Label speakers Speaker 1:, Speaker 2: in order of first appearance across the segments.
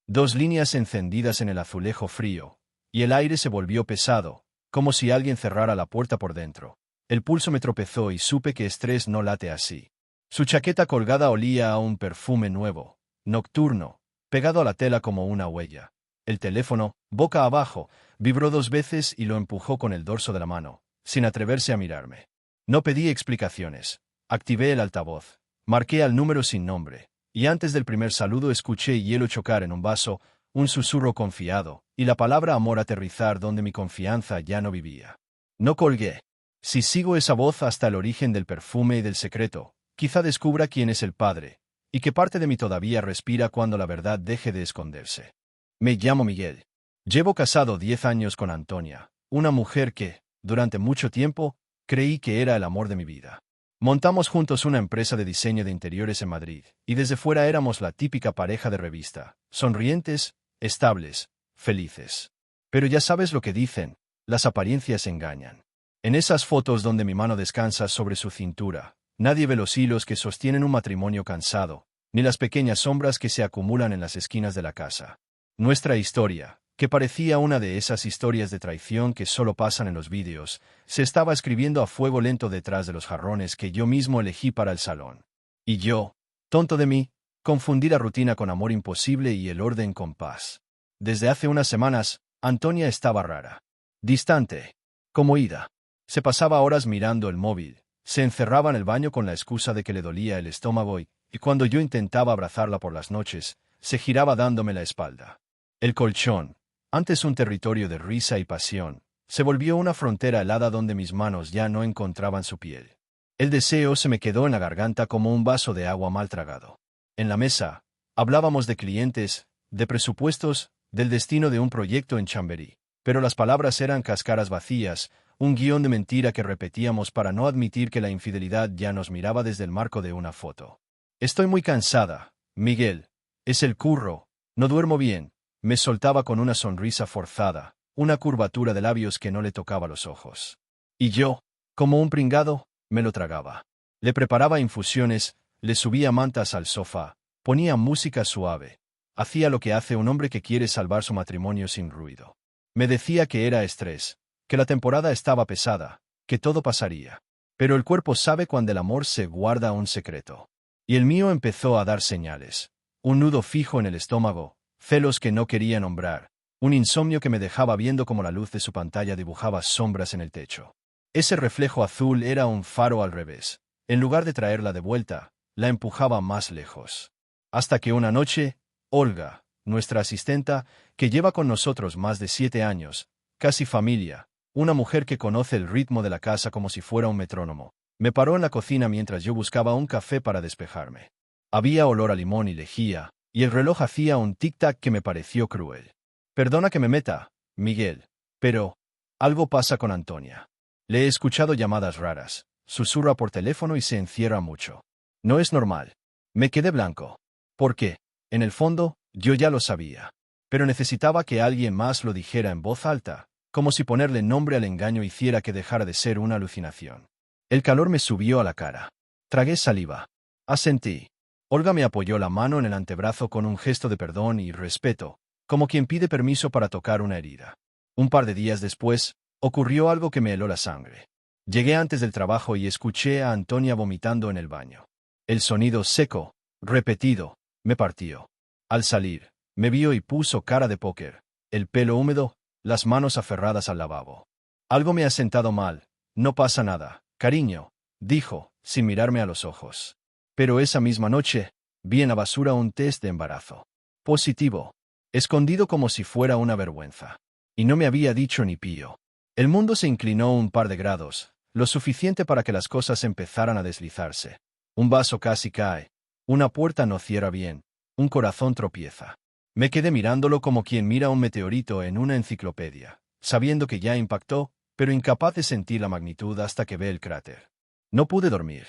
Speaker 1: Dos líneas encendidas en el azulejo frío, y el aire se volvió pesado, como si alguien cerrara la puerta por dentro. El pulso me tropezó y supe que estrés no late así. Su chaqueta colgada olía a un perfume nuevo, nocturno, pegado a la tela como una huella. El teléfono, boca abajo, vibró 2 veces y lo empujó con el dorso de la mano, sin atreverse a mirarme. No pedí explicaciones. Activé el altavoz. Marqué al número sin nombre, y antes del primer saludo escuché hielo chocar en un vaso, un susurro confiado, y la palabra amor aterrizar donde mi confianza ya no vivía. No colgué. Si sigo esa voz hasta el origen del perfume y del secreto, quizá descubra quién es el padre, y que parte de mí todavía respira cuando la verdad deje de esconderse. Me llamo Miguel. Llevo casado 10 años con Antonia, una mujer que, durante mucho tiempo, creí que era el amor de mi vida. Montamos juntos una empresa de diseño de interiores en Madrid, y desde fuera éramos la típica pareja de revista, sonrientes, estables, felices. Pero ya sabes lo que dicen, las apariencias engañan. En esas fotos donde mi mano descansa sobre su cintura, nadie ve los hilos que sostienen un matrimonio cansado, ni las pequeñas sombras que se acumulan en las esquinas de la casa. Nuestra historia, que parecía una de esas historias de traición que solo pasan en los vídeos, se estaba escribiendo a fuego lento detrás de los jarrones que yo mismo elegí para el salón. Y yo, tonto de mí, confundí la rutina con amor imposible y el orden con paz. Desde hace unas semanas, Antonia estaba rara. Distante. Como ida. Se pasaba horas mirando el móvil, se encerraba en el baño con la excusa de que le dolía el estómago y cuando yo intentaba abrazarla por las noches, se giraba dándome la espalda. El colchón, antes un territorio de risa y pasión, se volvió una frontera helada donde mis manos ya no encontraban su piel. El deseo se me quedó en la garganta como un vaso de agua mal tragado. En la mesa, hablábamos de clientes, de presupuestos, del destino de un proyecto en Chamberí, pero las palabras eran cáscaras vacías, un guión de mentira que repetíamos para no admitir que la infidelidad ya nos miraba desde el marco de una foto. Estoy muy cansada, Miguel. Es el curro, no duermo bien. Me soltaba con una sonrisa forzada, una curvatura de labios que no le tocaba los ojos. Y yo, como un pringado, me lo tragaba. Le preparaba infusiones, le subía mantas al sofá, ponía música suave. Hacía lo que hace un hombre que quiere salvar su matrimonio sin ruido. Me decía que era estrés, que la temporada estaba pesada, que todo pasaría. Pero el cuerpo sabe cuando el amor se guarda un secreto. Y el mío empezó a dar señales. Un nudo fijo en el estómago, celos que no quería nombrar, un insomnio que me dejaba viendo como la luz de su pantalla dibujaba sombras en el techo. Ese reflejo azul era un faro al revés. En lugar de traerla de vuelta, la empujaba más lejos. Hasta que una noche, Olga, nuestra asistenta, que lleva con nosotros más de 7 años, casi familia, una mujer que conoce el ritmo de la casa como si fuera un metrónomo, me paró en la cocina mientras yo buscaba un café para despejarme. Había olor a limón y lejía, y el reloj hacía un tic-tac que me pareció cruel. Perdona que me meta, Miguel, pero algo pasa con Antonia. Le he escuchado llamadas raras, susurra por teléfono y se encierra mucho. No es normal. Me quedé blanco. ¿Por qué? En el fondo, yo ya lo sabía. Pero necesitaba que alguien más lo dijera en voz alta, como si ponerle nombre al engaño hiciera que dejara de ser una alucinación. El calor me subió a la cara. Tragué saliva. Asentí. Olga me apoyó la mano en el antebrazo con un gesto de perdón y respeto, como quien pide permiso para tocar una herida. Un par de días después, ocurrió algo que me heló la sangre. Llegué antes del trabajo y escuché a Antonia vomitando en el baño. El sonido seco, repetido, me partió. Al salir, me vio y puso cara de póker, el pelo húmedo, las manos aferradas al lavabo. Algo me ha sentado mal. No pasa nada, cariño, dijo, sin mirarme a los ojos. Pero esa misma noche, vi en la basura un test de embarazo. Positivo. Escondido como si fuera una vergüenza. Y no me había dicho ni pío. El mundo se inclinó un par de grados, lo suficiente para que las cosas empezaran a deslizarse. Un vaso casi cae. Una puerta no cierra bien. Un corazón tropieza. Me quedé mirándolo como quien mira un meteorito en una enciclopedia, sabiendo que ya impactó, pero incapaz de sentir la magnitud hasta que ve el cráter. No pude dormir.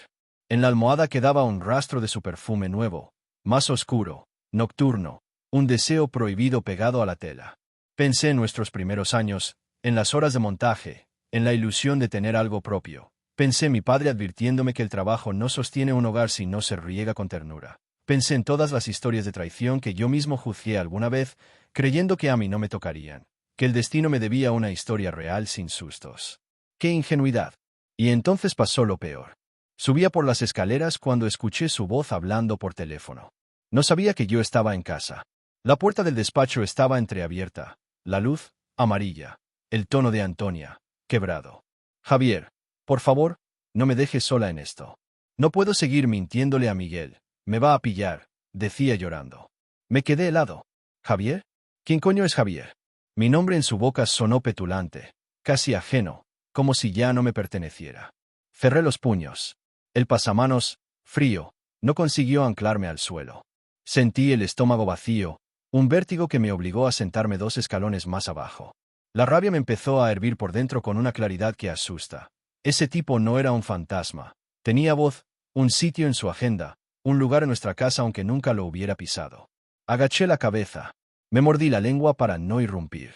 Speaker 1: En la almohada quedaba un rastro de su perfume nuevo, más oscuro, nocturno, un deseo prohibido pegado a la tela. Pensé en nuestros primeros años, en las horas de montaje, en la ilusión de tener algo propio. Pensé en mi padre advirtiéndome que el trabajo no sostiene un hogar si no se riega con ternura. Pensé en todas las historias de traición que yo mismo juzgué alguna vez, creyendo que a mí no me tocarían, que el destino me debía una historia real sin sustos. ¡Qué ingenuidad! Y entonces pasó lo peor. Subía por las escaleras cuando escuché su voz hablando por teléfono. No sabía que yo estaba en casa. La puerta del despacho estaba entreabierta, la luz, amarilla, el tono de Antonia, quebrado. Javier, por favor, no me dejes sola en esto. No puedo seguir mintiéndole a Miguel. Me va a pillar, decía llorando. Me quedé helado. ¿Javier? ¿Quién coño es Javier? Mi nombre en su boca sonó petulante, casi ajeno, como si ya no me perteneciera. Cerré los puños. El pasamanos, frío, no consiguió anclarme al suelo. Sentí el estómago vacío, un vértigo que me obligó a sentarme 2 escalones más abajo. La rabia me empezó a hervir por dentro con una claridad que asusta. Ese tipo no era un fantasma. Tenía voz, un sitio en su agenda, un lugar en nuestra casa aunque nunca lo hubiera pisado. Agaché la cabeza. Me mordí la lengua para no irrumpir.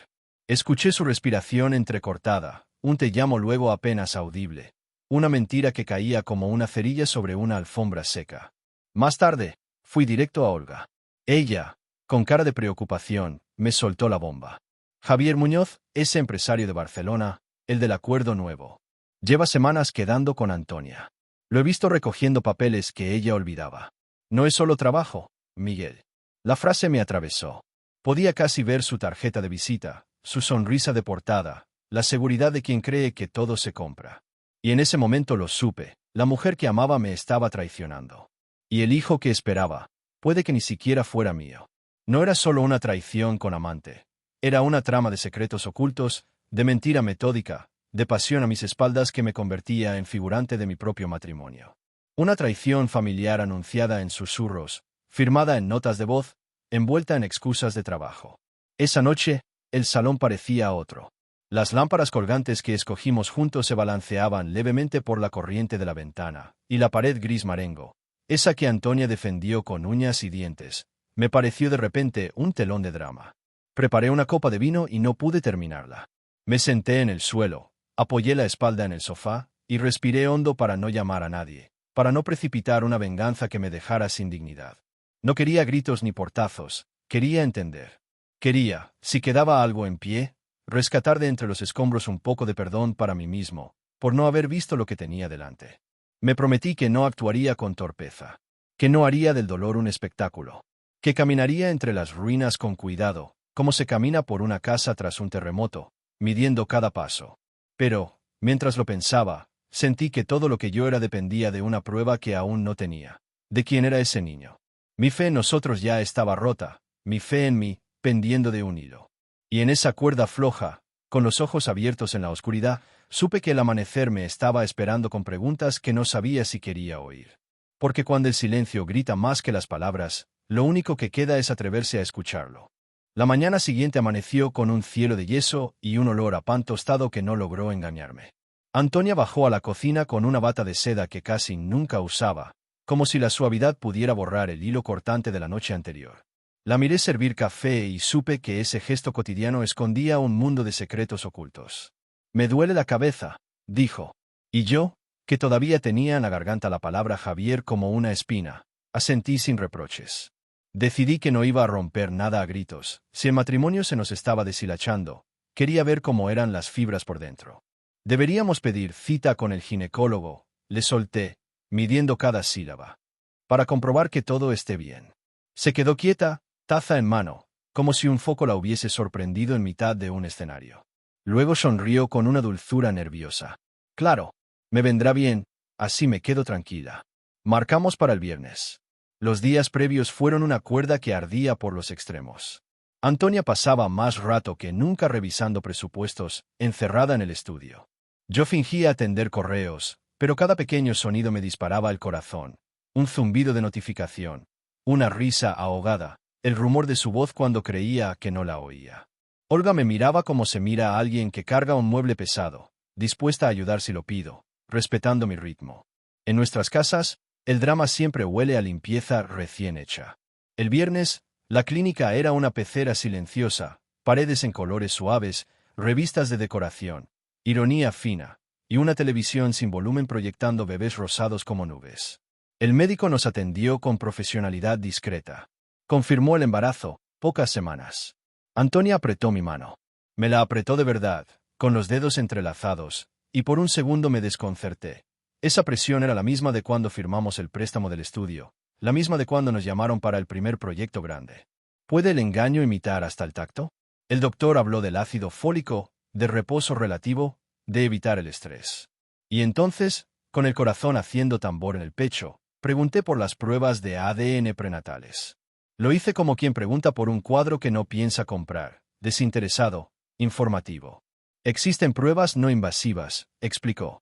Speaker 1: Escuché su respiración entrecortada, un te llamo luego apenas audible. Una mentira que caía como una cerilla sobre una alfombra seca. Más tarde, fui directo a Olga. Ella, con cara de preocupación, me soltó la bomba. Javier Muñoz, ese empresario de Barcelona, el del acuerdo nuevo. Lleva semanas quedando con Antonia. Lo he visto recogiendo papeles que ella olvidaba. No es solo trabajo, Miguel. La frase me atravesó. Podía casi ver su tarjeta de visita, su sonrisa de portada, la seguridad de quien cree que todo se compra. Y en ese momento lo supe, la mujer que amaba me estaba traicionando. Y el hijo que esperaba, puede que ni siquiera fuera mío. No era solo una traición con amante. Era una trama de secretos ocultos, de mentira metódica, de pasión a mis espaldas que me convertía en figurante de mi propio matrimonio. Una traición familiar anunciada en susurros, firmada en notas de voz, envuelta en excusas de trabajo. Esa noche, el salón parecía otro. Las lámparas colgantes que escogimos juntos se balanceaban levemente por la corriente de la ventana, y la pared gris marengo, esa que Antonia defendió con uñas y dientes, me pareció de repente un telón de drama. Preparé una copa de vino y no pude terminarla. Me senté en el suelo, apoyé la espalda en el sofá, y respiré hondo para no llamar a nadie, para no precipitar una venganza que me dejara sin dignidad. No quería gritos ni portazos, quería entender. Quería, si quedaba algo en pie, rescatar de entre los escombros un poco de perdón para mí mismo, por no haber visto lo que tenía delante. Me prometí que no actuaría con torpeza, que no haría del dolor un espectáculo, que caminaría entre las ruinas con cuidado, como se camina por una casa tras un terremoto, midiendo cada paso. Pero, mientras lo pensaba, sentí que todo lo que yo era dependía de una prueba que aún no tenía. ¿De quién era ese niño? Mi fe en nosotros ya estaba rota, mi fe en mí, pendiendo de un hilo. Y en esa cuerda floja, con los ojos abiertos en la oscuridad, supe que el amanecer me estaba esperando con preguntas que no sabía si quería oír. Porque cuando el silencio grita más que las palabras, lo único que queda es atreverse a escucharlo. La mañana siguiente amaneció con un cielo de yeso y un olor a pan tostado que no logró engañarme. Antonia bajó a la cocina con una bata de seda que casi nunca usaba, como si la suavidad pudiera borrar el hilo cortante de la noche anterior. La miré servir café y supe que ese gesto cotidiano escondía un mundo de secretos ocultos. Me duele la cabeza, dijo. Y yo, que todavía tenía en la garganta la palabra Javier como una espina, asentí sin reproches. Decidí que no iba a romper nada a gritos. Si el matrimonio se nos estaba deshilachando, quería ver cómo eran las fibras por dentro. Deberíamos pedir cita con el ginecólogo, le solté, midiendo cada sílaba, para comprobar que todo esté bien. Se quedó quieta, taza en mano, como si un foco la hubiese sorprendido en mitad de un escenario. Luego sonrió con una dulzura nerviosa. Claro, me vendrá bien, así me quedo tranquila. Marcamos para el viernes. Los días previos fueron una cuerda que ardía por los extremos. Antonia pasaba más rato que nunca revisando presupuestos, encerrada en el estudio. Yo fingía atender correos, pero cada pequeño sonido me disparaba el corazón. Un zumbido de notificación, una risa ahogada, el rumor de su voz cuando creía que no la oía. Olga me miraba como se mira a alguien que carga un mueble pesado, dispuesta a ayudar si lo pido, respetando mi ritmo. En nuestras casas, el drama siempre huele a limpieza recién hecha. El viernes, la clínica era una pecera silenciosa, paredes en colores suaves, revistas de decoración, ironía fina, y una televisión sin volumen proyectando bebés rosados como nubes. El médico nos atendió con profesionalidad discreta. Confirmó el embarazo, pocas semanas. Antonia apretó mi mano. Me la apretó de verdad, con los dedos entrelazados, y por un segundo me desconcerté. Esa presión era la misma de cuando firmamos el préstamo del estudio, la misma de cuando nos llamaron para el primer proyecto grande. ¿Puede el engaño imitar hasta el tacto? El doctor habló del ácido fólico, de reposo relativo, de evitar el estrés. Y entonces, con el corazón haciendo tambor en el pecho, pregunté por las pruebas de ADN prenatales. Lo hice como quien pregunta por un cuadro que no piensa comprar, desinteresado, informativo. Existen pruebas no invasivas, explicó.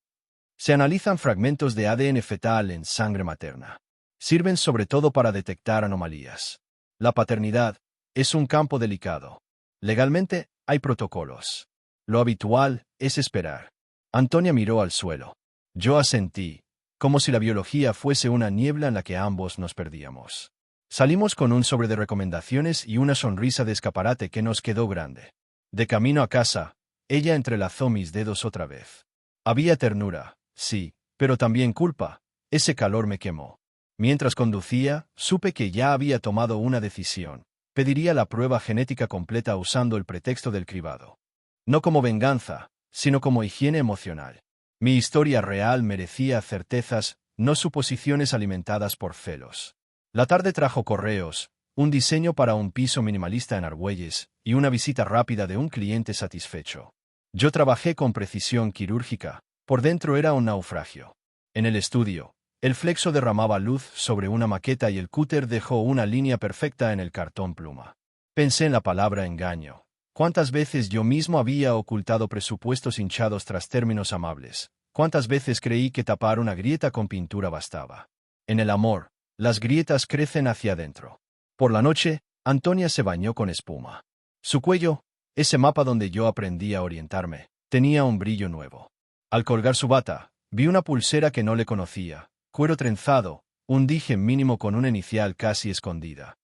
Speaker 1: Se analizan fragmentos de ADN fetal en sangre materna. Sirven sobre todo para detectar anomalías. La paternidad es un campo delicado. Legalmente, hay protocolos. Lo habitual es esperar. Antonia miró al suelo. Yo asentí, como si la biología fuese una niebla en la que ambos nos perdíamos. Salimos con un sobre de recomendaciones y una sonrisa de escaparate que nos quedó grande. De camino a casa, ella entrelazó mis dedos otra vez. Había ternura, sí, pero también culpa. Ese calor me quemó. Mientras conducía, supe que ya había tomado una decisión. Pediría la prueba genética completa usando el pretexto del cribado. No como venganza, sino como higiene emocional. Mi historia real merecía certezas, no suposiciones alimentadas por celos. La tarde trajo correos, un diseño para un piso minimalista en Argüelles y una visita rápida de un cliente satisfecho. Yo trabajé con precisión quirúrgica, por dentro era un naufragio. En el estudio, el flexo derramaba luz sobre una maqueta y el cúter dejó una línea perfecta en el cartón pluma. Pensé en la palabra engaño. ¿Cuántas veces yo mismo había ocultado presupuestos hinchados tras términos amables? ¿Cuántas veces creí que tapar una grieta con pintura bastaba? En el amor, las grietas crecen hacia adentro. Por la noche, Antonia se bañó con espuma. Su cuello, ese mapa donde yo aprendí a orientarme, tenía un brillo nuevo. Al colgar su bata, vi una pulsera que no le conocía, cuero trenzado, un dije mínimo con una inicial casi escondida.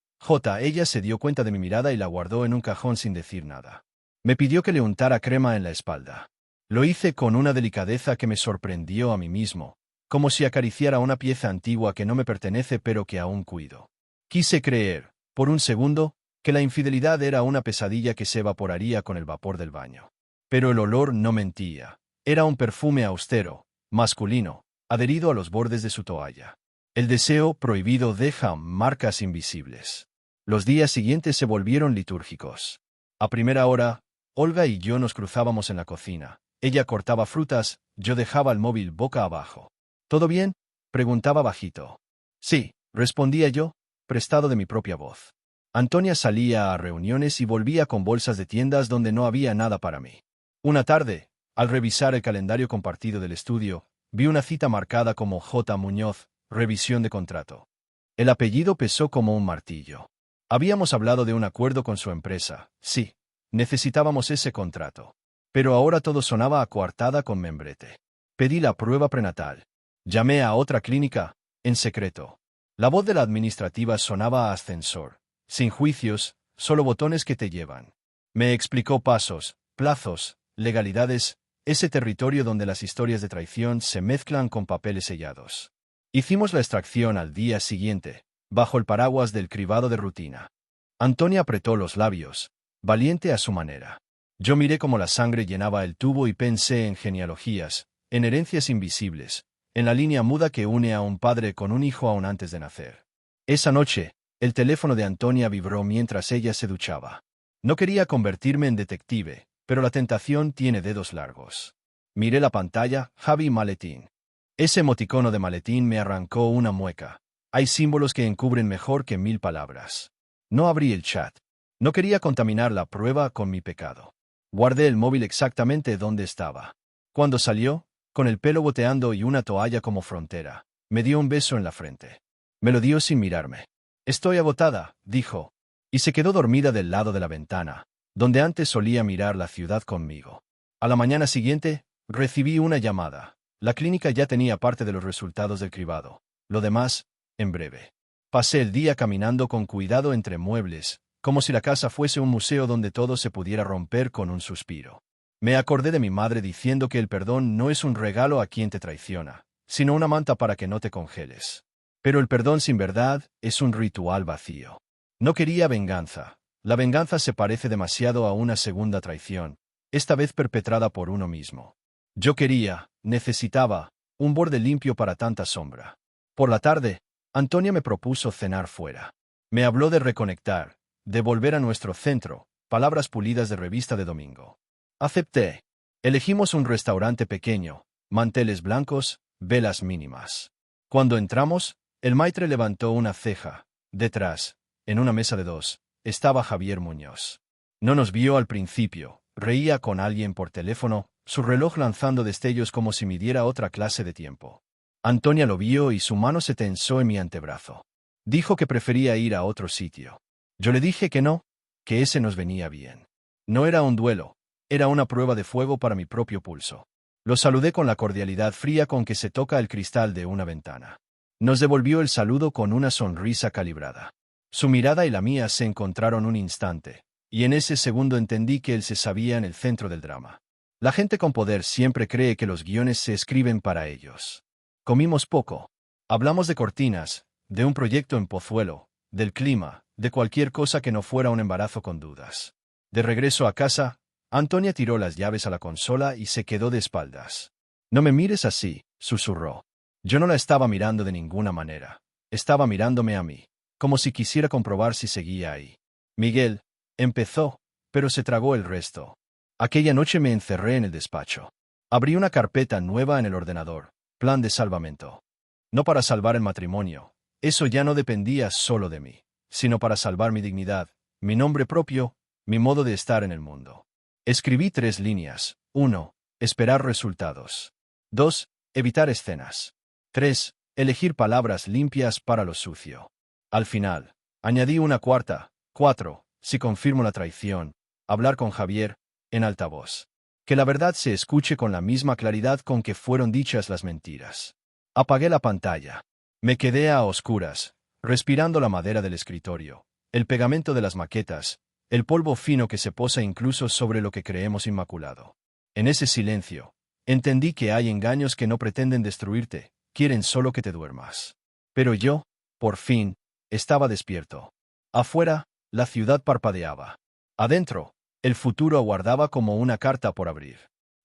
Speaker 1: Ella se dio cuenta de mi mirada y la guardó en un cajón sin decir nada. Me pidió que le untara crema en la espalda. Lo hice con una delicadeza que me sorprendió a mí mismo, como si acariciara una pieza antigua que no me pertenece pero que aún cuido. Quise creer, por un segundo, que la infidelidad era una pesadilla que se evaporaría con el vapor del baño. Pero el olor no mentía. Era un perfume austero, masculino, adherido a los bordes de su toalla. El deseo prohibido deja marcas invisibles. Los días siguientes se volvieron litúrgicos. A primera hora, Olga y yo nos cruzábamos en la cocina. Ella cortaba frutas, yo dejaba el móvil boca abajo. ¿Todo bien?, preguntaba bajito. Sí, respondía yo, prestado de mi propia voz. Antonia salía a reuniones y volvía con bolsas de tiendas donde no había nada para mí. Una tarde, al revisar el calendario compartido del estudio, vi una cita marcada como J. Muñoz, revisión de contrato. El apellido pesó como un martillo. Habíamos hablado de un acuerdo con su empresa, sí, necesitábamos ese contrato. Pero ahora todo sonaba a coartada con membrete. Pedí la prueba prenatal. Llamé a otra clínica, en secreto. La voz de la administrativa sonaba a ascensor. Sin juicios, solo botones que te llevan. Me explicó pasos, plazos, legalidades, ese territorio donde las historias de traición se mezclan con papeles sellados. Hicimos la extracción al día siguiente, bajo el paraguas del cribado de rutina. Antonia apretó los labios, valiente a su manera. Yo miré cómo la sangre llenaba el tubo y pensé en genealogías, en herencias invisibles, en la línea muda que une a un padre con un hijo aún antes de nacer. Esa noche, el teléfono de Antonia vibró mientras ella se duchaba. No quería convertirme en detective, pero la tentación tiene dedos largos. Miré la pantalla, Javi Maletín. Ese emoticono de maletín me arrancó una mueca. Hay símbolos que encubren mejor que 1000 palabras. No abrí el chat. No quería contaminar la prueba con mi pecado. Guardé el móvil exactamente donde estaba. Cuando salió, con el pelo goteando y una toalla como frontera, me dio un beso en la frente. Me lo dio sin mirarme. Estoy agotada, dijo, y se quedó dormida del lado de la ventana, donde antes solía mirar la ciudad conmigo. A la mañana siguiente, recibí una llamada. La clínica ya tenía parte de los resultados del cribado. Lo demás, en breve. Pasé el día caminando con cuidado entre muebles, como si la casa fuese un museo donde todo se pudiera romper con un suspiro. Me acordé de mi madre diciendo que el perdón no es un regalo a quien te traiciona, sino una manta para que no te congeles. Pero el perdón sin verdad es un ritual vacío. No quería venganza. La venganza se parece demasiado a una segunda traición, esta vez perpetrada por uno mismo. Yo necesitaba, un borde limpio para tanta sombra. Por la tarde, Antonia me propuso cenar fuera. Me habló de reconectar, de volver a nuestro centro, palabras pulidas de revista de domingo. Acepté. Elegimos un restaurante pequeño, manteles blancos, velas mínimas. Cuando entramos, el maitre levantó una ceja. Detrás, en una mesa de dos, estaba Javier Muñoz. No nos vio al principio, reía con alguien por teléfono, su reloj lanzando destellos como si midiera otra clase de tiempo. Antonia lo vio y su mano se tensó en mi antebrazo. Dijo que prefería ir a otro sitio. Yo le dije que no, que ese nos venía bien. No era un duelo, era una prueba de fuego para mi propio pulso. Lo saludé con la cordialidad fría con que se toca el cristal de una ventana. Nos devolvió el saludo con una sonrisa calibrada. Su mirada y la mía se encontraron un instante, y en ese segundo entendí que él se sabía en el centro del drama. La gente con poder siempre cree que los guiones se escriben para ellos. Comimos poco. Hablamos de cortinas, de un proyecto en Pozuelo, del clima, de cualquier cosa que no fuera un embarazo con dudas. De regreso a casa, Antonia tiró las llaves a la consola y se quedó de espaldas. «No me mires así», susurró. Yo no la estaba mirando de ninguna manera. Estaba mirándome a mí, como si quisiera comprobar si seguía ahí. «Miguel», empezó, pero se tragó el resto. Aquella noche me encerré en el despacho. Abrí una carpeta nueva en el ordenador, plan de salvamento. No para salvar el matrimonio, eso ya no dependía solo de mí, sino para salvar mi dignidad, mi nombre propio, mi modo de estar en el mundo. Escribí 3 líneas. 1. Esperar resultados. 2. Evitar escenas. 3. Elegir palabras limpias para lo sucio. Al final, añadí una cuarta. 4. Si confirmo la traición, hablar con Javier, en alta voz. Que la verdad se escuche con la misma claridad con que fueron dichas las mentiras. Apagué la pantalla. Me quedé a oscuras, respirando la madera del escritorio, el pegamento de las maquetas, el polvo fino que se posa incluso sobre lo que creemos inmaculado. En ese silencio, entendí que hay engaños que no pretenden destruirte, quieren solo que te duermas. Pero yo, por fin, estaba despierto. Afuera, la ciudad parpadeaba. Adentro, el futuro aguardaba como una carta por abrir.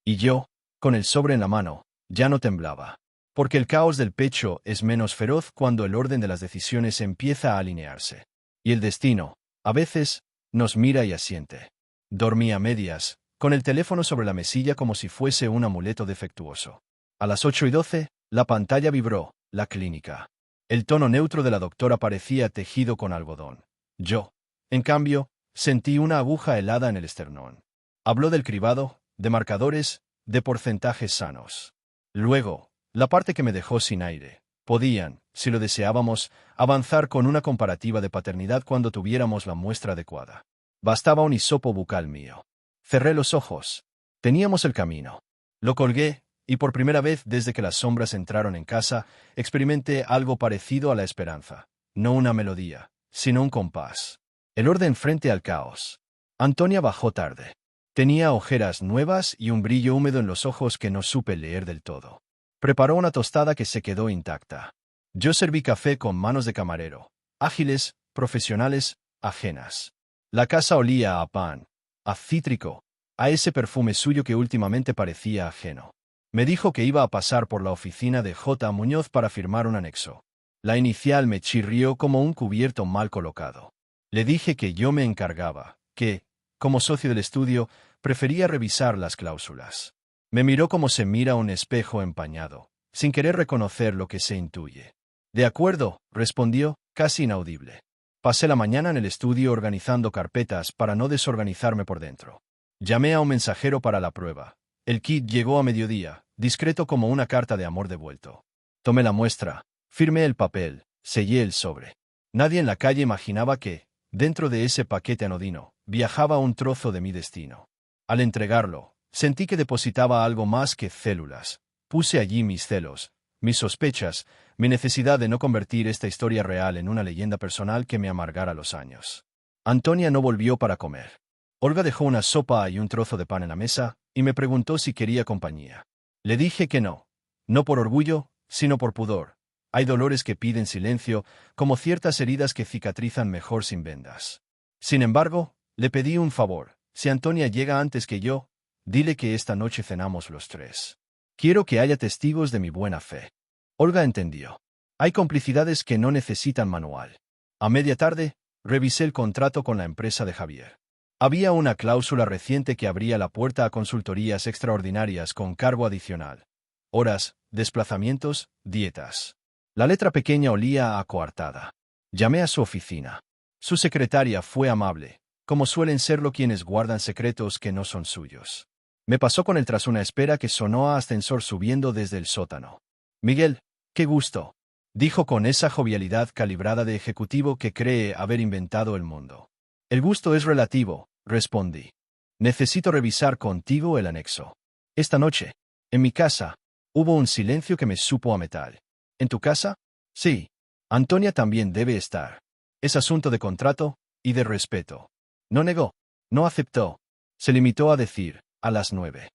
Speaker 1: Y yo, con el sobre en la mano, ya no temblaba. Porque el caos del pecho es menos feroz cuando el orden de las decisiones empieza a alinearse. Y el destino, a veces, nos mira y asiente. Dormí a medias, con el teléfono sobre la mesilla como si fuese un amuleto defectuoso. A las 8:12, la pantalla vibró, la clínica. El tono neutro de la doctora parecía tejido con algodón. Yo, en cambio, sentí una aguja helada en el esternón. Habló del cribado, de marcadores, de porcentajes sanos. Luego, la parte que me dejó sin aire. Podían, si lo deseábamos, avanzar con una comparativa de paternidad cuando tuviéramos la muestra adecuada. Bastaba un hisopo bucal mío. Cerré los ojos. Teníamos el camino. Lo colgué, y por primera vez desde que las sombras entraron en casa, experimenté algo parecido a la esperanza. No una melodía, sino un compás. El orden frente al caos. Antonia bajó tarde. Tenía ojeras nuevas y un brillo húmedo en los ojos que no supe leer del todo. Preparó una tostada que se quedó intacta. Yo serví café con manos de camarero, ágiles, profesionales, ajenas. La casa olía a pan, a cítrico, a ese perfume suyo que últimamente parecía ajeno. Me dijo que iba a pasar por la oficina de J. Muñoz para firmar un anexo. La inicial me chirrió como un cubierto mal colocado. Le dije que yo me encargaba, que, como socio del estudio, prefería revisar las cláusulas. Me miró como se mira un espejo empañado, sin querer reconocer lo que se intuye. «De acuerdo», respondió, casi inaudible. Pasé la mañana en el estudio organizando carpetas para no desorganizarme por dentro. Llamé a un mensajero para la prueba. El kit llegó a mediodía, discreto como una carta de amor devuelto. Tomé la muestra, firmé el papel, sellé el sobre. Nadie en la calle imaginaba que, dentro de ese paquete anodino, viajaba un trozo de mi destino. Al entregarlo, sentí que depositaba algo más que células. Puse allí mis celos, mis sospechas, mi necesidad de no convertir esta historia real en una leyenda personal que me amargara los años. Antonia no volvió para comer. Olga dejó una sopa y un trozo de pan en la mesa, y me preguntó si quería compañía. Le dije que no. No por orgullo, sino por pudor. Hay dolores que piden silencio, como ciertas heridas que cicatrizan mejor sin vendas. Sin embargo, le pedí un favor. Si Antonia llega antes que yo, dile que esta noche cenamos los tres. Quiero que haya testigos de mi buena fe. Olga entendió. Hay complicidades que no necesitan manual. A media tarde, revisé el contrato con la empresa de Javier. Había una cláusula reciente que abría la puerta a consultorías extraordinarias con cargo adicional. Horas, desplazamientos, dietas. La letra pequeña olía a coartada. Llamé a su oficina. Su secretaria fue amable, como suelen serlo quienes guardan secretos que no son suyos. Me pasó con él tras una espera que sonó a ascensor subiendo desde el sótano. Miguel, qué gusto, dijo con esa jovialidad calibrada de ejecutivo que cree haber inventado el mundo. El gusto es relativo, respondí. Necesito revisar contigo el anexo. Esta noche, en mi casa, hubo un silencio que me supo a metal. ¿En tu casa? Sí. Antonia también debe estar. Es asunto de contrato y de respeto. No negó. No aceptó. Se limitó a decir, a las 9.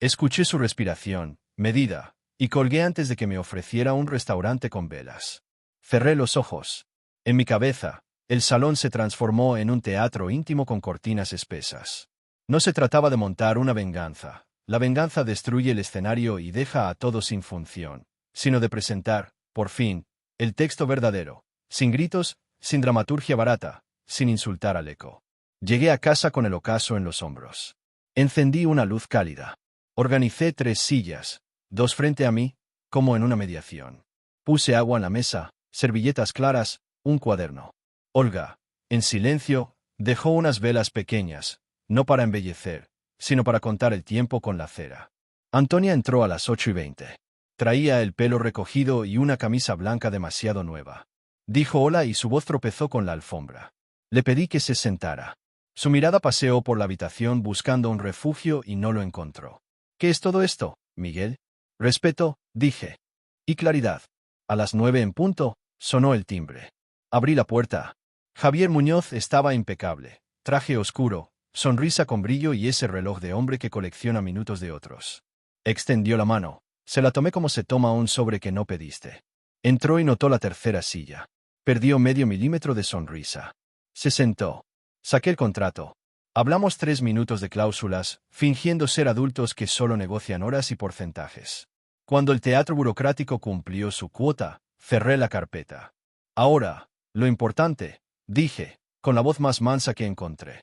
Speaker 1: Escuché su respiración, medida, y colgué antes de que me ofreciera un restaurante con velas. Cerré los ojos. En mi cabeza, el salón se transformó en un teatro íntimo con cortinas espesas. No se trataba de montar una venganza. La venganza destruye el escenario y deja a todos sin función, sino de presentar, por fin, el texto verdadero, sin gritos, sin dramaturgia barata, sin insultar al eco. Llegué a casa con el ocaso en los hombros. Encendí una luz cálida. Organicé 3 sillas, 2 frente a mí, como en una mediación. Puse agua en la mesa, servilletas claras, un cuaderno. Olga, en silencio, dejó unas velas pequeñas, no para embellecer, sino para contar el tiempo con la cera. Antonia entró a las 8:20. Traía el pelo recogido y una camisa blanca demasiado nueva. Dijo hola y su voz tropezó con la alfombra. Le pedí que se sentara. Su mirada paseó por la habitación buscando un refugio y no lo encontró. ¿Qué es todo esto, Miguel? Respeto, dije. Y claridad. A las 9 en punto, sonó el timbre. Abrí la puerta. Javier Muñoz estaba impecable. Traje oscuro, sonrisa con brillo y ese reloj de hombre que colecciona minutos de otros. Extendió la mano. Se la tomé como se toma un sobre que no pediste. Entró y notó la tercera silla. Perdió medio milímetro de sonrisa. Se sentó. Saqué el contrato. Hablamos 3 minutos de cláusulas, fingiendo ser adultos que solo negocian horas y porcentajes. Cuando el teatro burocrático cumplió su cuota, cerré la carpeta. Ahora, lo importante, dije, con la voz más mansa que encontré.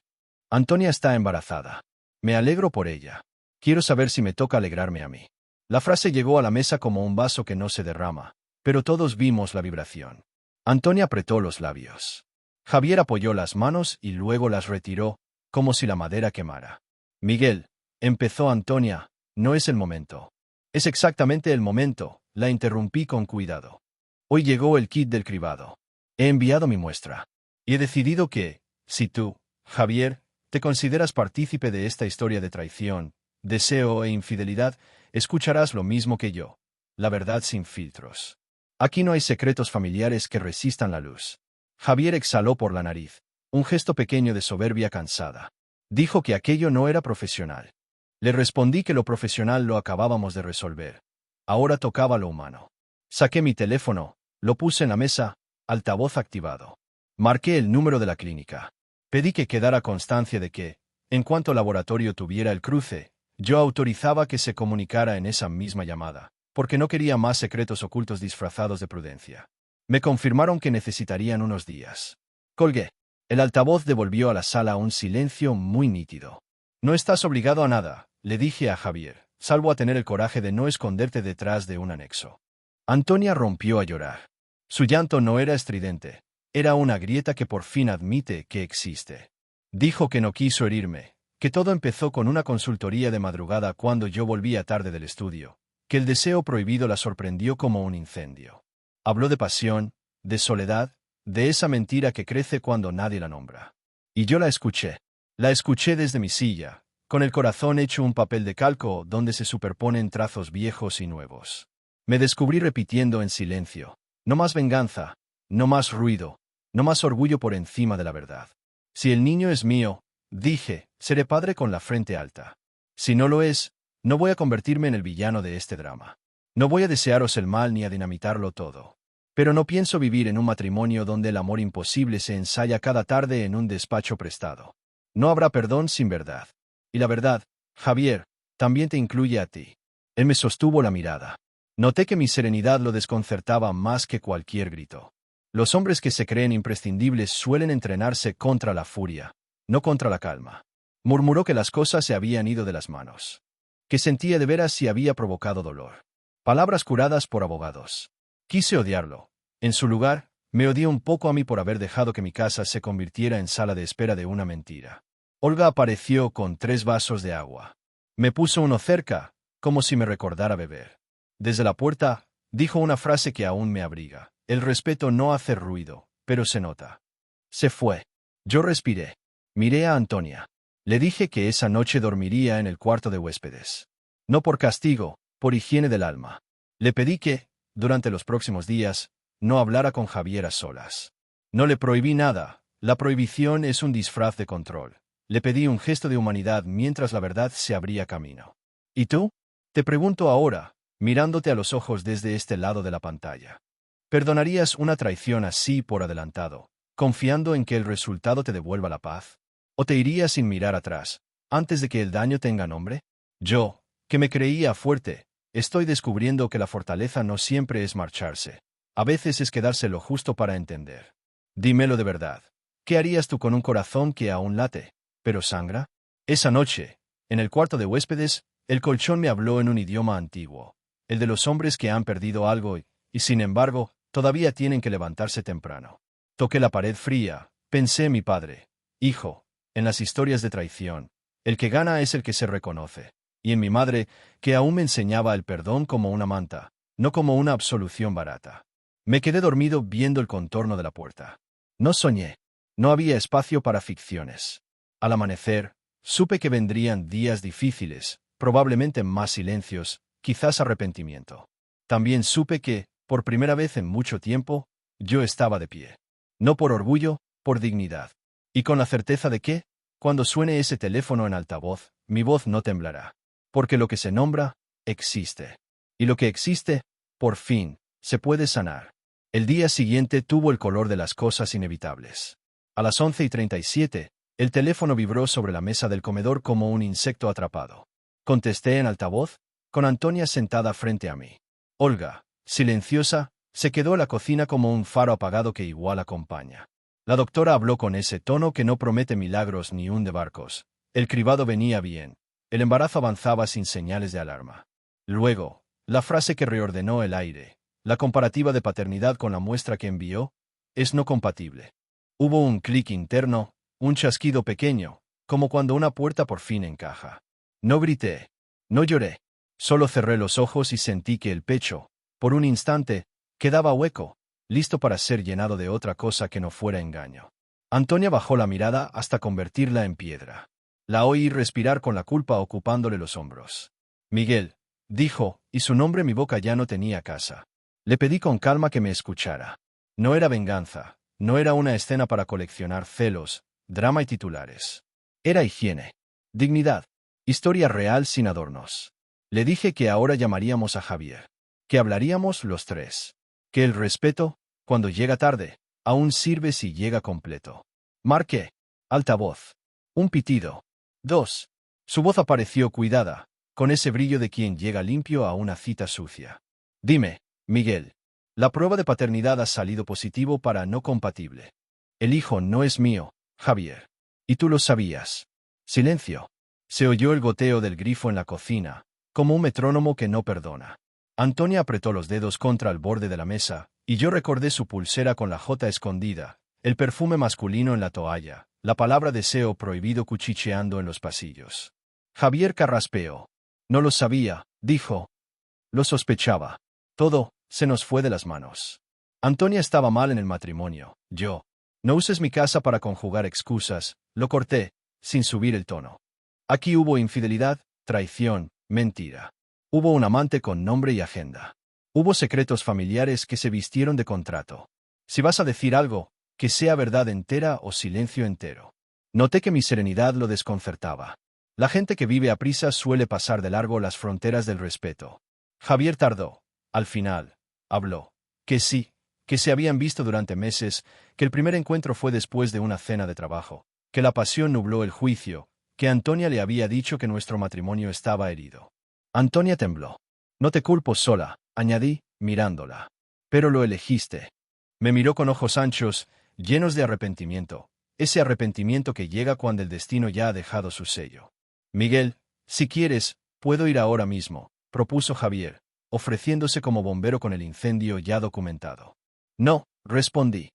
Speaker 1: Antonia está embarazada. Me alegro por ella. Quiero saber si me toca alegrarme a mí. La frase llegó a la mesa como un vaso que no se derrama, pero todos vimos la vibración. Antonia apretó los labios. Javier apoyó las manos y luego las retiró, como si la madera quemara. Miguel, empezó Antonia, no es el momento. Es exactamente el momento, la interrumpí con cuidado. Hoy llegó el kit del cribado. He enviado mi muestra. Y he decidido que, si tú, Javier, te consideras partícipe de esta historia de traición, deseo e infidelidad, escucharás lo mismo que yo. La verdad sin filtros. Aquí no hay secretos familiares que resistan la luz. Javier exhaló por la nariz, un gesto pequeño de soberbia cansada. Dijo que aquello no era profesional. Le respondí que lo profesional lo acabábamos de resolver. Ahora tocaba lo humano. Saqué mi teléfono, lo puse en la mesa, altavoz activado. Marqué el número de la clínica. Pedí que quedara constancia de que, en cuanto el laboratorio tuviera el cruce, yo autorizaba que se comunicara en esa misma llamada, porque no quería más secretos ocultos disfrazados de prudencia. Me confirmaron que necesitarían unos días. Colgué. El altavoz devolvió a la sala un silencio muy nítido. No estás obligado a nada, le dije a Javier, salvo a tener el coraje de no esconderte detrás de un anexo. Antonia rompió a llorar. Su llanto no era estridente, era una grieta que por fin admite que existe. Dijo que no quiso herirme, que todo empezó con una consultoría de madrugada cuando yo volvía tarde del estudio, que el deseo prohibido la sorprendió como un incendio. Habló de pasión, de soledad, de esa mentira que crece cuando nadie la nombra. Y yo la escuché. La escuché desde mi silla, con el corazón hecho un papel de calco donde se superponen trazos viejos y nuevos. Me descubrí repitiendo en silencio. No más venganza, no más ruido, no más orgullo por encima de la verdad. Si el niño es mío, dije, seré padre con la frente alta. Si no lo es, no voy a convertirme en el villano de este drama. No voy a desearos el mal ni a dinamitarlo todo. Pero no pienso vivir en un matrimonio donde el amor imposible se ensaya cada tarde en un despacho prestado. No habrá perdón sin verdad. Y la verdad, Javier, también te incluye a ti. Él me sostuvo la mirada. Noté que mi serenidad lo desconcertaba más que cualquier grito. Los hombres que se creen imprescindibles suelen entrenarse contra la furia, no contra la calma. Murmuró que las cosas se habían ido de las manos. Que sentía de veras si había provocado dolor. Palabras curadas por abogados. Quise odiarlo. En su lugar, me odié un poco a mí por haber dejado que mi casa se convirtiera en sala de espera de una mentira. Olga apareció con 3 vasos de agua. Me puso uno cerca, como si me recordara beber. Desde la puerta, dijo una frase que aún me abriga. El respeto no hace ruido, pero se nota. Se fue. Yo respiré. Miré a Antonia. Le dije que esa noche dormiría en el cuarto de huéspedes. No por castigo, por higiene del alma. Le pedí que, durante los próximos días, no hablara con Javier a solas. No le prohibí nada. La prohibición es un disfraz de control. Le pedí un gesto de humanidad mientras la verdad se abría camino. ¿Y tú? Te pregunto ahora, mirándote a los ojos desde este lado de la pantalla. ¿Perdonarías una traición así por adelantado, confiando en que el resultado te devuelva la paz? ¿O te irías sin mirar atrás, antes de que el daño tenga nombre? Yo, que me creía fuerte, estoy descubriendo que la fortaleza no siempre es marcharse. A veces es quedarse lo justo para entender. Dímelo de verdad. ¿Qué harías tú con un corazón que aún late, pero sangra? Esa noche, en el cuarto de huéspedes, el colchón me habló en un idioma antiguo, el de los hombres que han perdido algo y sin embargo, todavía tienen que levantarse temprano. Toqué la pared fría, pensé en mi padre. Hijo, en las historias de traición, el que gana es el que se reconoce. Y en mi madre, que aún me enseñaba el perdón como una manta, no como una absolución barata. Me quedé dormido viendo el contorno de la puerta. No soñé. No había espacio para ficciones. Al amanecer, supe que vendrían días difíciles, probablemente más silencios, quizás arrepentimiento. También supe que, por primera vez en mucho tiempo, yo estaba de pie. No por orgullo, por dignidad. Y con la certeza de que, cuando suene ese teléfono en altavoz, mi voz no temblará. Porque lo que se nombra, existe. Y lo que existe, por fin, se puede sanar. El día siguiente tuvo el color de las cosas inevitables. A las 11:37, el teléfono vibró sobre la mesa del comedor como un insecto atrapado. Contesté en altavoz, con Antonia sentada frente a mí. Olga, silenciosa, se quedó en la cocina como un faro apagado que igual acompaña. La doctora habló con ese tono que no promete milagros ni hunde barcos. El cribado venía bien. El embarazo avanzaba sin señales de alarma. Luego, la frase que reordenó el aire, la comparativa de paternidad con la muestra que envió, es no compatible. Hubo un clic interno, un chasquido pequeño, como cuando una puerta por fin encaja. No grité. No lloré. Solo cerré los ojos y sentí que el pecho, por un instante, quedaba hueco, listo para ser llenado de otra cosa que no fuera engaño. Antonia bajó la mirada hasta convertirla en piedra. La oí respirar con la culpa ocupándole los hombros. Miguel, dijo, y su nombre en mi boca ya no tenía casa. Le pedí con calma que me escuchara. No era venganza, no era una escena para coleccionar celos, drama y titulares. Era higiene. Dignidad. Historia real sin adornos. Le dije que ahora llamaríamos a Javier. Que hablaríamos los 3. Que el respeto, cuando llega tarde, aún sirve si llega completo. Marqué. Altavoz. Un pitido. 2. Su voz apareció cuidada, con ese brillo de quien llega limpio a una cita sucia. Dime, Miguel. La prueba de paternidad ha salido positivo para no compatible. El hijo no es mío, Javier. Y tú lo sabías. Silencio. Se oyó el goteo del grifo en la cocina, como un metrónomo que no perdona. Antonia apretó los dedos contra el borde de la mesa, y yo recordé su pulsera con la J escondida, el perfume masculino en la toalla, la palabra deseo prohibido cuchicheando en los pasillos. Javier carraspeó. No lo sabía, dijo. Lo sospechaba. Todo se nos fue de las manos. Antonia estaba mal en el matrimonio. Yo. No uses mi casa para conjugar excusas, lo corté, sin subir el tono. Aquí hubo infidelidad, traición, mentira. Hubo un amante con nombre y agenda. Hubo secretos familiares que se vistieron de contrato. Si vas a decir algo, que sea verdad entera o silencio entero. Noté que mi serenidad lo desconcertaba. La gente que vive a prisa suele pasar de largo las fronteras del respeto. Javier tardó. Al final, habló. Que sí, que se habían visto durante meses, que el primer encuentro fue después de una cena de trabajo, que la pasión nubló el juicio, que Antonia le había dicho que nuestro matrimonio estaba herido. Antonia tembló. No te culpo sola, añadí, mirándola. Pero lo elegiste. Me miró con ojos anchos, llenos de arrepentimiento, ese arrepentimiento que llega cuando el destino ya ha dejado su sello. Miguel, si quieres, puedo ir ahora mismo, propuso Javier, ofreciéndose como bombero con el incendio ya documentado. No, respondí.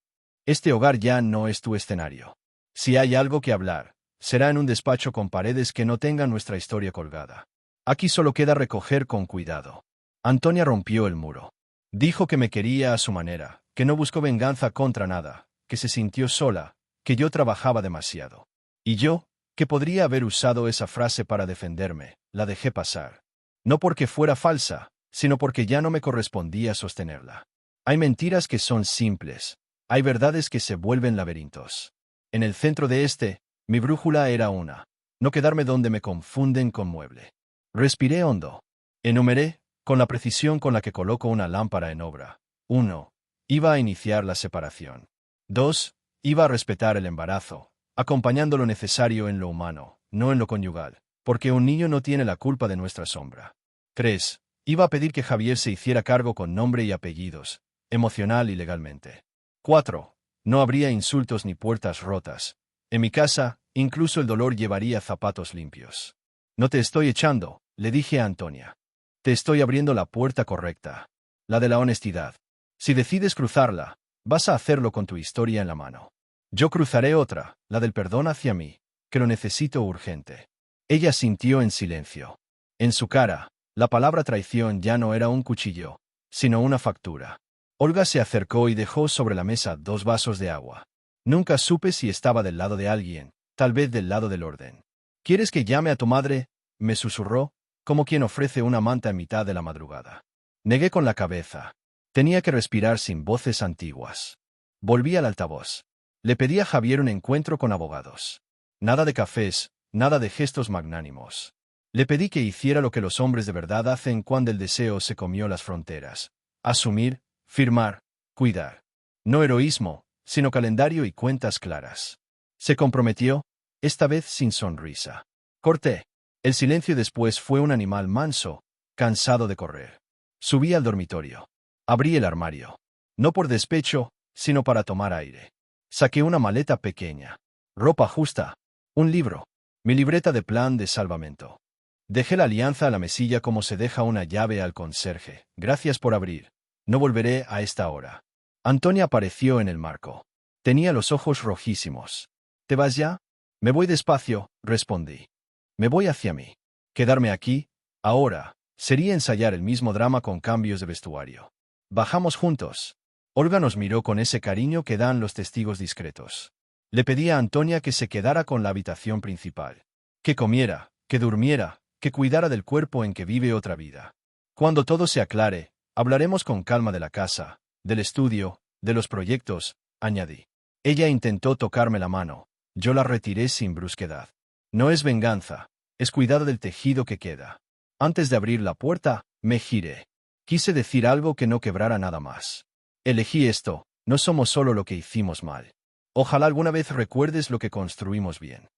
Speaker 1: Este hogar ya no es tu escenario. Si hay algo que hablar, será en un despacho con paredes que no tengan nuestra historia colgada. Aquí solo queda recoger con cuidado. Antonia rompió el muro. Dijo que me quería a su manera, que no buscó venganza contra nada, que se sintió sola, que yo trabajaba demasiado. Y yo, que podría haber usado esa frase para defenderme, la dejé pasar. No porque fuera falsa, sino porque ya no me correspondía sostenerla. Hay mentiras que son simples, hay verdades que se vuelven laberintos. En el centro de mi brújula era una: no quedarme donde me confunden con mueble. Respiré hondo. Enumeré, con la precisión con la que coloco una lámpara en obra. 1. Iba a iniciar la separación. 2. Iba a respetar el embarazo, acompañando lo necesario en lo humano, no en lo conyugal, porque un niño no tiene la culpa de nuestra sombra. 3. Iba a pedir que Javier se hiciera cargo con nombre y apellidos, emocional y legalmente. 4. No habría insultos ni puertas rotas. En mi casa, incluso el dolor llevaría zapatos limpios. No te estoy echando, le dije a Antonia. Te estoy abriendo la puerta correcta, la de la honestidad. Si decides cruzarla, vas a hacerlo con tu historia en la mano. Yo cruzaré otra, la del perdón hacia mí, que lo necesito urgente. Ella sintió en silencio. En su cara, la palabra traición ya no era un cuchillo, sino una factura. Olga se acercó y dejó sobre la mesa 2 vasos de agua. Nunca supe si estaba del lado de alguien, tal vez del lado del orden. ¿Quieres que llame a tu madre?, me susurró, como quien ofrece una manta en mitad de la madrugada. Negué con la cabeza. Tenía que respirar sin voces antiguas. Volví al altavoz. Le pedí a Javier un encuentro con abogados. Nada de cafés, nada de gestos magnánimos. Le pedí que hiciera lo que los hombres de verdad hacen cuando el deseo se comió las fronteras: asumir, firmar, cuidar. No heroísmo, sino calendario y cuentas claras. Se comprometió, esta vez sin sonrisa. Corté. El silencio después fue un animal manso, cansado de correr. Subí al dormitorio. Abrí el armario. No por despecho, sino para tomar aire. Saqué una maleta pequeña. Ropa justa. Un libro. Mi libreta de plan de salvamento. Dejé la alianza a la mesilla como se deja una llave al conserje. Gracias por abrir. No volveré a esta hora. Antonia apareció en el marco. Tenía los ojos rojísimos. ¿Te vas ya? Me voy despacio, respondí. Me voy hacia mí. Quedarme aquí, ahora, sería ensayar el mismo drama con cambios de vestuario. Bajamos juntos. Olga nos miró con ese cariño que dan los testigos discretos. Le pedí a Antonia que se quedara con la habitación principal. Que comiera, que durmiera, que cuidara del cuerpo en que vive otra vida. Cuando todo se aclare, hablaremos con calma de la casa, del estudio, de los proyectos, añadí. Ella intentó tocarme la mano. Yo la retiré sin brusquedad. No es venganza, es cuidado del tejido que queda. Antes de abrir la puerta, me giré. Quise decir algo que no quebrara nada más. Elegí esto: no somos solo lo que hicimos mal. Ojalá alguna vez recuerdes lo que construimos bien.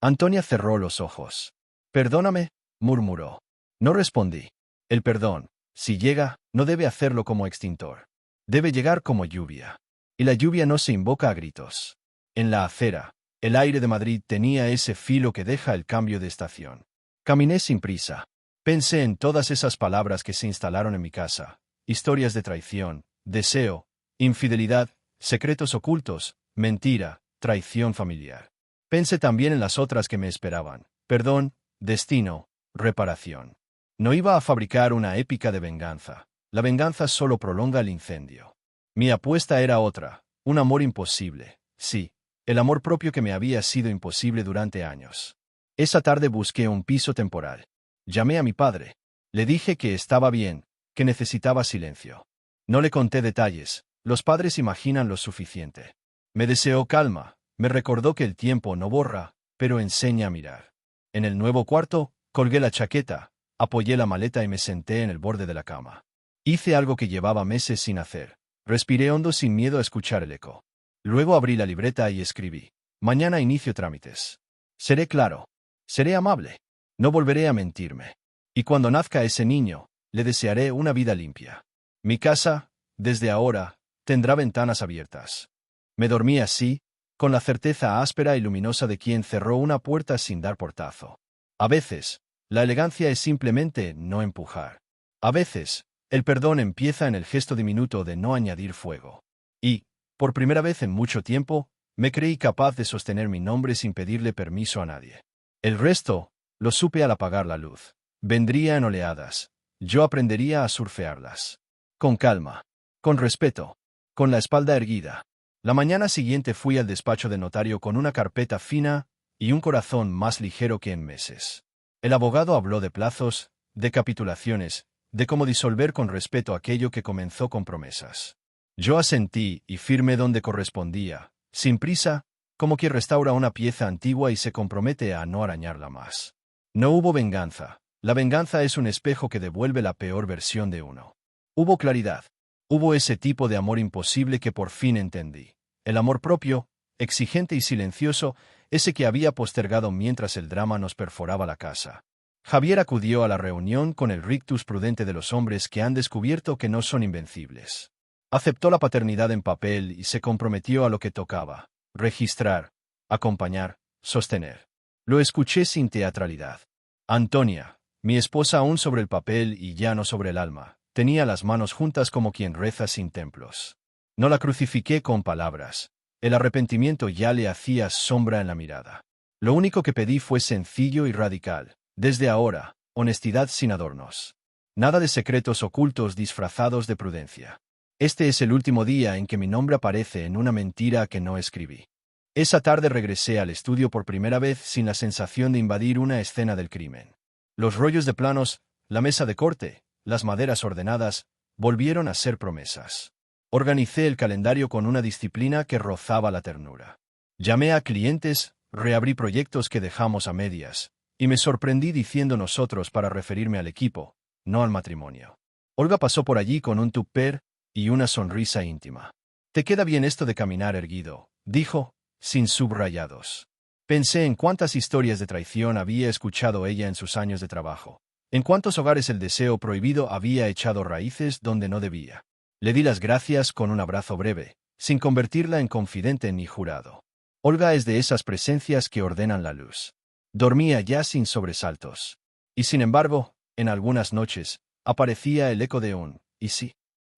Speaker 1: Antonia cerró los ojos. Perdóname, murmuró. No respondí. El perdón, si llega, no debe hacerlo como extintor. Debe llegar como lluvia. Y la lluvia no se invoca a gritos. En la acera, el aire de Madrid tenía ese filo que deja el cambio de estación. Caminé sin prisa. Pensé en todas esas palabras que se instalaron en mi casa: historias de traición, deseo, infidelidad, secretos ocultos, mentira, traición familiar. Pensé también en las otras que me esperaban: perdón, destino, reparación. No iba a fabricar una épica de venganza. La venganza solo prolonga el incendio. Mi apuesta era otra: un amor imposible. Sí, el amor propio que me había sido imposible durante años. Esa tarde busqué un piso temporal. Llamé a mi padre. Le dije que estaba bien, que necesitaba silencio. No le conté detalles. Los padres imaginan lo suficiente. Me deseó calma. Me recordó que el tiempo no borra, pero enseña a mirar. En el nuevo cuarto, colgué la chaqueta, apoyé la maleta y me senté en el borde de la cama. Hice algo que llevaba meses sin hacer. Respiré hondo sin miedo a escuchar el eco. Luego abrí la libreta y escribí. Mañana inicio trámites. Seré claro. Seré amable. No volveré a mentirme. Y cuando nazca ese niño, le desearé una vida limpia. Mi casa, desde ahora, tendrá ventanas abiertas. Me dormí así, con la certeza áspera y luminosa de quien cerró una puerta sin dar portazo. A veces, la elegancia es simplemente no empujar. A veces, el perdón empieza en el gesto diminuto de no añadir fuego. Y, por primera vez en mucho tiempo, me creí capaz de sostener mi nombre sin pedirle permiso a nadie. El resto, lo supe al apagar la luz. Vendría en oleadas. Yo aprendería a surfearlas. Con calma. Con respeto. Con la espalda erguida. La mañana siguiente fui al despacho de notario con una carpeta fina y un corazón más ligero que en meses. El abogado habló de plazos, de capitulaciones, de cómo disolver con respeto aquello que comenzó con promesas. Yo asentí y firmé donde correspondía, sin prisa, como quien restaura una pieza antigua y se compromete a no arañarla más. No hubo venganza. La venganza es un espejo que devuelve la peor versión de uno. Hubo claridad. Hubo ese tipo de amor imposible que por fin entendí. El amor propio, exigente y silencioso, ese que había postergado mientras el drama nos perforaba la casa. Javier acudió a la reunión con el rictus prudente de los hombres que han descubierto que no son invencibles. Aceptó la paternidad en papel y se comprometió a lo que tocaba: registrar, acompañar, sostener. Lo escuché sin teatralidad. Antonia, mi esposa aún sobre el papel y ya no sobre el alma, tenía las manos juntas como quien reza sin templos. No la crucifiqué con palabras. El arrepentimiento ya le hacía sombra en la mirada. Lo único que pedí fue sencillo y radical. Desde ahora, honestidad sin adornos. Nada de secretos ocultos disfrazados de prudencia. Este es el último día en que mi nombre aparece en una mentira que no escribí. Esa tarde regresé al estudio por primera vez sin la sensación de invadir una escena del crimen. Los rollos de planos, la mesa de corte, las maderas ordenadas, volvieron a ser promesas. Organicé el calendario con una disciplina que rozaba la ternura. Llamé a clientes, reabrí proyectos que dejamos a medias, y me sorprendí diciendo nosotros para referirme al equipo, no al matrimonio. Olga pasó por allí con un tupper y una sonrisa íntima. «Te queda bien esto de caminar erguido», dijo, sin subrayados. Pensé en cuántas historias de traición había escuchado ella en sus años de trabajo. En cuántos hogares el deseo prohibido había echado raíces donde no debía. Le di las gracias con un abrazo breve, sin convertirla en confidente ni jurado. Olga es de esas presencias que ordenan la luz. Dormía ya sin sobresaltos. Y sin embargo, en algunas noches, aparecía el eco de un «¿y sí?».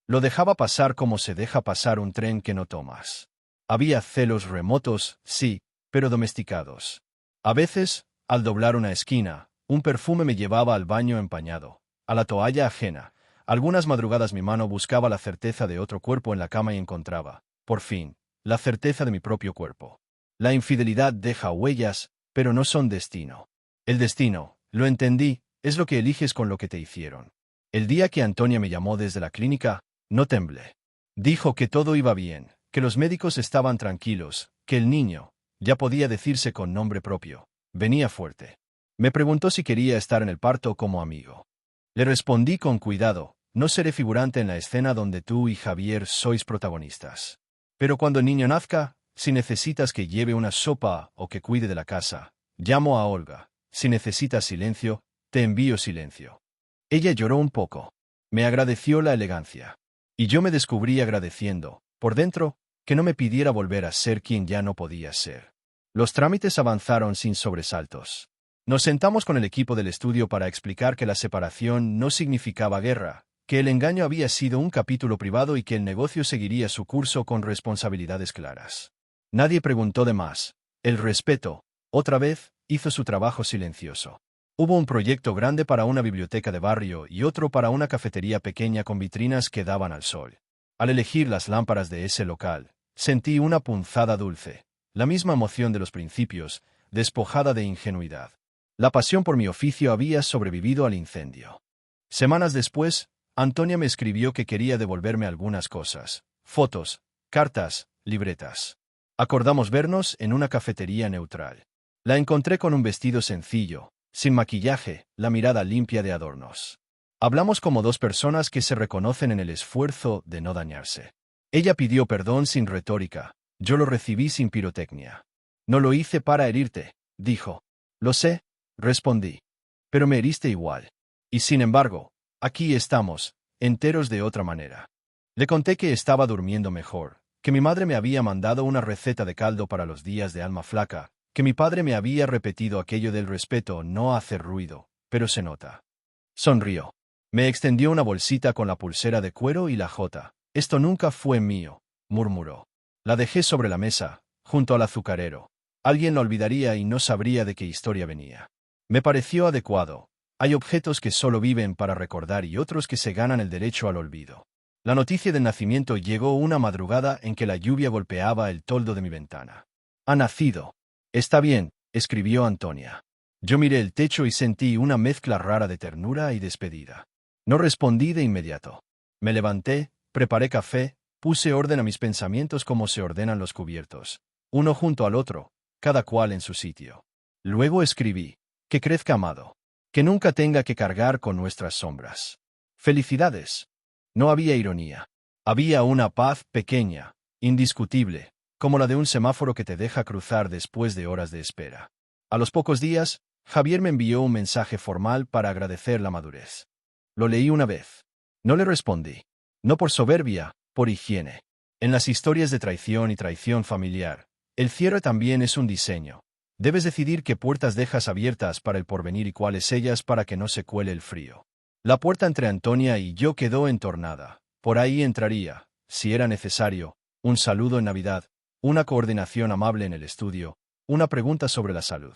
Speaker 1: Lo dejaba pasar como se deja pasar un tren que no tomas. Había celos remotos, sí, pero domesticados. A veces, al doblar una esquina, un perfume me llevaba al baño empañado, a la toalla ajena. Algunas madrugadas mi mano buscaba la certeza de otro cuerpo en la cama y encontraba, por fin, la certeza de mi propio cuerpo. La infidelidad deja huellas, pero no son destino. El destino, lo entendí, es lo que eliges con lo que te hicieron. El día que Antonia me llamó desde la clínica, no temblé. Dijo que todo iba bien, que los médicos estaban tranquilos, que el niño, ya podía decirse con nombre propio, venía fuerte. Me preguntó si quería estar en el parto como amigo. Le respondí con cuidado: no seré figurante en la escena donde tú y Javier sois protagonistas. Pero cuando el niño nazca, si necesitas que lleve una sopa o que cuide de la casa, llamo a Olga. Si necesitas silencio, te envío silencio. Ella lloró un poco. Me agradeció la elegancia. Y yo me descubrí agradeciendo, por dentro, que no me pidiera volver a ser quien ya no podía ser. Los trámites avanzaron sin sobresaltos. Nos sentamos con el equipo del estudio para explicar que la separación no significaba guerra, que el engaño había sido un capítulo privado y que el negocio seguiría su curso con responsabilidades claras. Nadie preguntó de más. El respeto, otra vez, hizo su trabajo silencioso. Hubo un proyecto grande para una biblioteca de barrio y otro para una cafetería pequeña con vitrinas que daban al sol. Al elegir las lámparas de ese local, sentí una punzada dulce, la misma emoción de los principios, despojada de ingenuidad. La pasión por mi oficio había sobrevivido al incendio. Semanas después, Antonia me escribió que quería devolverme algunas cosas: fotos, cartas, libretas. Acordamos vernos en una cafetería neutral. La encontré con un vestido sencillo, sin maquillaje, la mirada limpia de adornos. Hablamos como dos personas que se reconocen en el esfuerzo de no dañarse. Ella pidió perdón sin retórica. Yo lo recibí sin pirotecnia. No lo hice para herirte, dijo. Lo sé, respondí. Pero me heriste igual. Y sin embargo, aquí estamos, enteros de otra manera. Le conté que estaba durmiendo mejor, que mi madre me había mandado una receta de caldo para los días de alma flaca, que mi padre me había repetido aquello del respeto, no hacer ruido, pero se nota. Sonrió. Me extendió una bolsita con la pulsera de cuero y la jota. Esto nunca fue mío, murmuró. La dejé sobre la mesa, junto al azucarero. Alguien la olvidaría y no sabría de qué historia venía. Me pareció adecuado. Hay objetos que solo viven para recordar y otros que se ganan el derecho al olvido. La noticia del nacimiento llegó una madrugada en que la lluvia golpeaba el toldo de mi ventana. Ha nacido. Está bien, escribió Antonia. Yo miré el techo y sentí una mezcla rara de ternura y despedida. No respondí de inmediato. Me levanté, preparé café, puse orden a mis pensamientos como se ordenan los cubiertos, uno junto al otro, cada cual en su sitio. Luego escribí, que crezca amado, que nunca tenga que cargar con nuestras sombras. Felicidades. No había ironía. Había una paz pequeña, indiscutible, como la de un semáforo que te deja cruzar después de horas de espera. A los pocos días, Javier me envió un mensaje formal para agradecer la madurez. Lo leí una vez. No le respondí. No por soberbia, por higiene. En las historias de traición y traición familiar, el cierre también es un diseño. Debes decidir qué puertas dejas abiertas para el porvenir y cuáles ellas para que no se cuele el frío. La puerta entre Antonia y yo quedó entornada. Por ahí entraría, si era necesario, un saludo en Navidad, una coordinación amable en el estudio, una pregunta sobre la salud.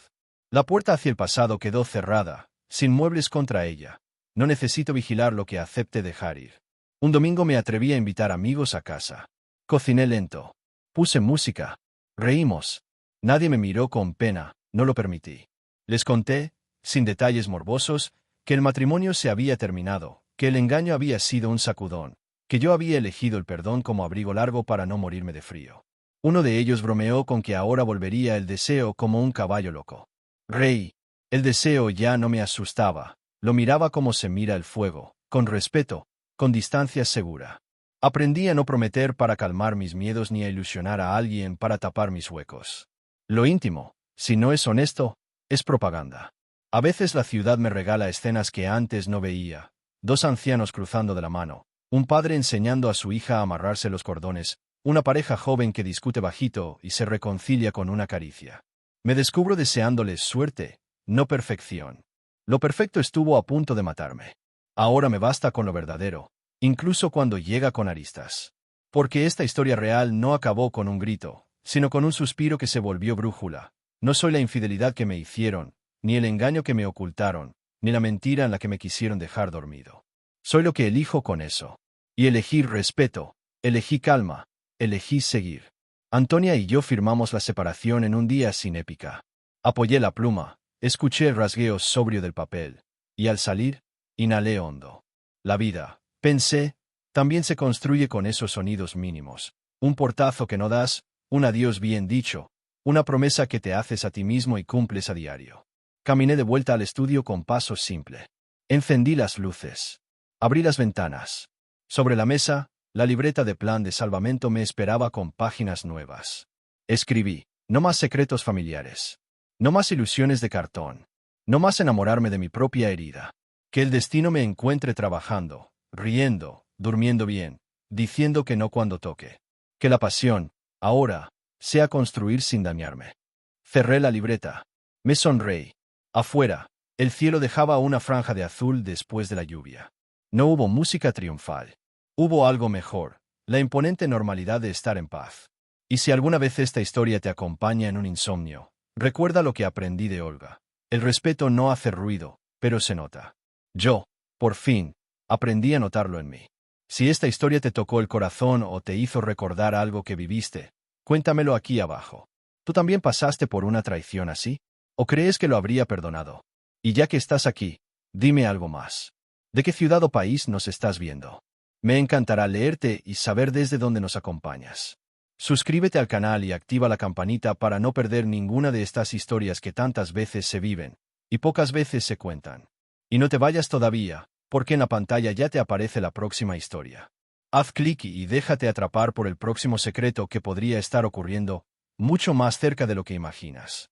Speaker 1: La puerta hacia el pasado quedó cerrada, sin muebles contra ella. No necesito vigilar lo que acepte dejar ir. Un domingo me atreví a invitar amigos a casa. Cociné lento. Puse música. Reímos. Nadie me miró con pena, no lo permití. Les conté, sin detalles morbosos, que el matrimonio se había terminado, que el engaño había sido un sacudón, que yo había elegido el perdón como abrigo largo para no morirme de frío. Uno de ellos bromeó con que ahora volvería el deseo como un caballo loco. Reí. El deseo ya no me asustaba. Lo miraba como se mira el fuego, con respeto, con distancia segura. Aprendí a no prometer para calmar mis miedos ni a ilusionar a alguien para tapar mis huecos. Lo íntimo, si no es honesto, es propaganda. A veces la ciudad me regala escenas que antes no veía. Dos ancianos cruzando de la mano, un padre enseñando a su hija a amarrarse los cordones, una pareja joven que discute bajito y se reconcilia con una caricia. Me descubro deseándoles suerte, no perfección. Lo perfecto estuvo a punto de matarme. Ahora me basta con lo verdadero, incluso cuando llega con aristas. Porque esta historia real no acabó con un grito, sino con un suspiro que se volvió brújula. No soy la infidelidad que me hicieron, ni el engaño que me ocultaron, ni la mentira en la que me quisieron dejar dormido. Soy lo que elijo con eso. Y elegí respeto, elegí calma, elegí seguir. Antonia y yo firmamos la separación en un día sin épica. Apoyé la pluma, escuché el rasgueo sobrio del papel, y al salir, inhalé hondo. La vida, pensé, también se construye con esos sonidos mínimos. Un portazo que no das, un adiós bien dicho, una promesa que te haces a ti mismo y cumples a diario. Caminé de vuelta al estudio con paso simple. Encendí las luces. Abrí las ventanas. Sobre la mesa, la libreta de plan de salvamento me esperaba con páginas nuevas. Escribí, no más secretos familiares. No más ilusiones de cartón. No más enamorarme de mi propia herida. Que el destino me encuentre trabajando, riendo, durmiendo bien, diciendo que no cuando toque. Que la pasión, ahora, sea construir sin dañarme. Cerré la libreta. Me sonreí. Afuera, el cielo dejaba una franja de azul después de la lluvia. No hubo música triunfal. Hubo algo mejor, la imponente normalidad de estar en paz. Y si alguna vez esta historia te acompaña en un insomnio, recuerda lo que aprendí de Olga. El respeto no hace ruido, pero se nota. Yo, por fin, aprendí a notarlo en mí. Si esta historia te tocó el corazón o te hizo recordar algo que viviste, cuéntamelo aquí abajo. ¿Tú también pasaste por una traición así? ¿O crees que lo habría perdonado? Y ya que estás aquí, dime algo más. ¿De qué ciudad o país nos estás viendo? Me encantará leerte y saber desde dónde nos acompañas. Suscríbete al canal y activa la campanita para no perder ninguna de estas historias que tantas veces se viven y pocas veces se cuentan. Y no te vayas todavía, porque en la pantalla ya te aparece la próxima historia. Haz clic y déjate atrapar por el próximo secreto que podría estar ocurriendo mucho más cerca de lo que imaginas.